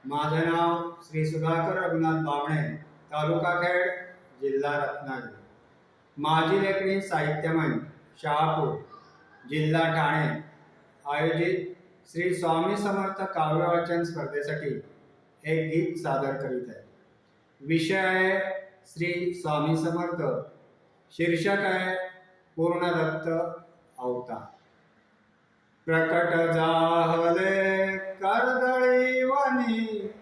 माझं नाव श्री सुधाकर रघुनाथ बावणे, तालुका खेड, जिल्हा रत्नागिरी. माझी लेखणी साहित्यमंच शहापूर, जिल्हा ठाणे आयोजित श्री स्वामी समर्थ काव्य वाचन स्पर्धेसाठी एक गीत सादर करीत आहे. विषय आहे श्री स्वामी समर्थ. शीर्षक आहे पूर्णदत्त अवतार. प्रकट जाहले कर्दळी वनी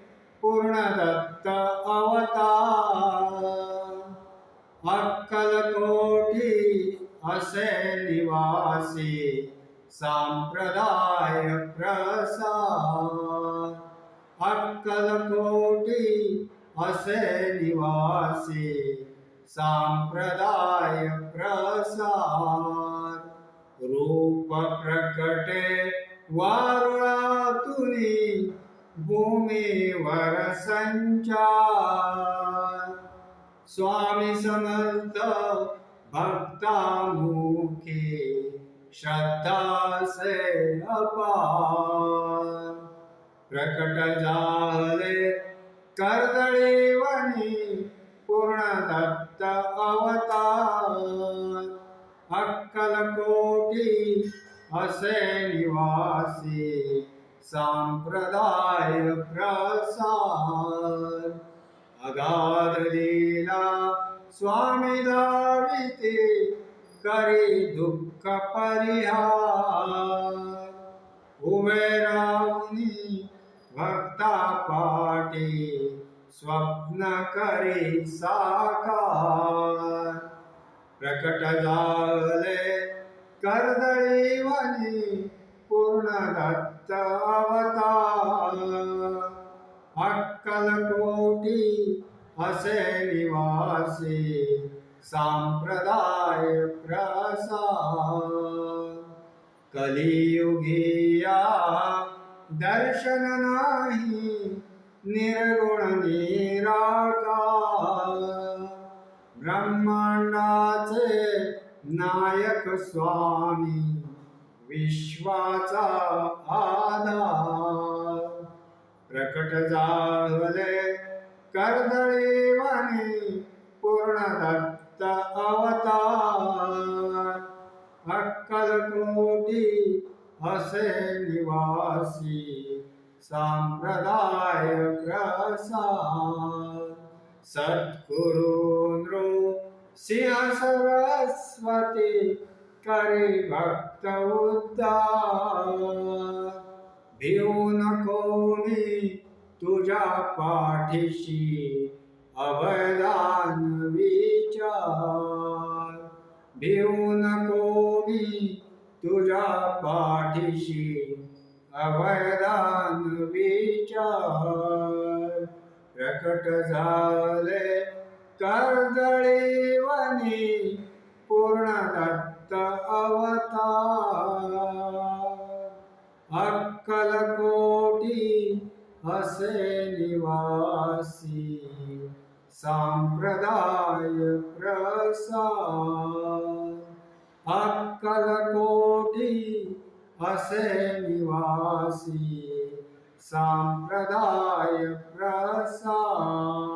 पूर्णदत्त अवतार. अक्कलकोटी असे निवासी संप्रदाय प्रसार. अक्कलकोटी असे निवासी संप्रदाय प्रसार. रूप प्रकटे वारुळातुनी भूमीवर संचार. स्वामी समर्थ भक्तामुखी श्रद्धा से अपार. प्रकट झाले कर्दळी वनी पूर्णदत्त अवतार. अक्कलकोटी असे निवासी संप्रदाय प्रसार. अगाध लीला स्वामी दाविते करी दुःख परिहार. उभे राहुनी भक्ता पाठी स्वप्न करी साकार. प्रकट झाले कर्दळी वनी पूर्णदत्त अवतार. अक्कलकोटी असे निवासी संप्रदाय प्रसार. कलियुगिया दर्शन नाही निर्गुण निराकार. ब्रह्मांडाचे नायक स्वामी विश्वाचा आधार. प्रकट झाले कर्दळी वनी पूर्णदत्त अवतार. अक्कलकोटी असे निवासी संप्रदाय प्रसार. सद्गुरु सिंह सरस्वती करी भक्त उद्धार. भिऊ नकोनी तुझ्या पाठीशी अभयदान विचार. भिऊ नकोनी तुझ्या पाठीशी अभयदान विचार. प्रकट झाले कर्दळी वनी पूर्णदत्त अवतार. अक्कलकोटी असे निवासी संप्रदाय प्रसार. अक्कलकोटी असे निवासी संप्रदाय प्रसार.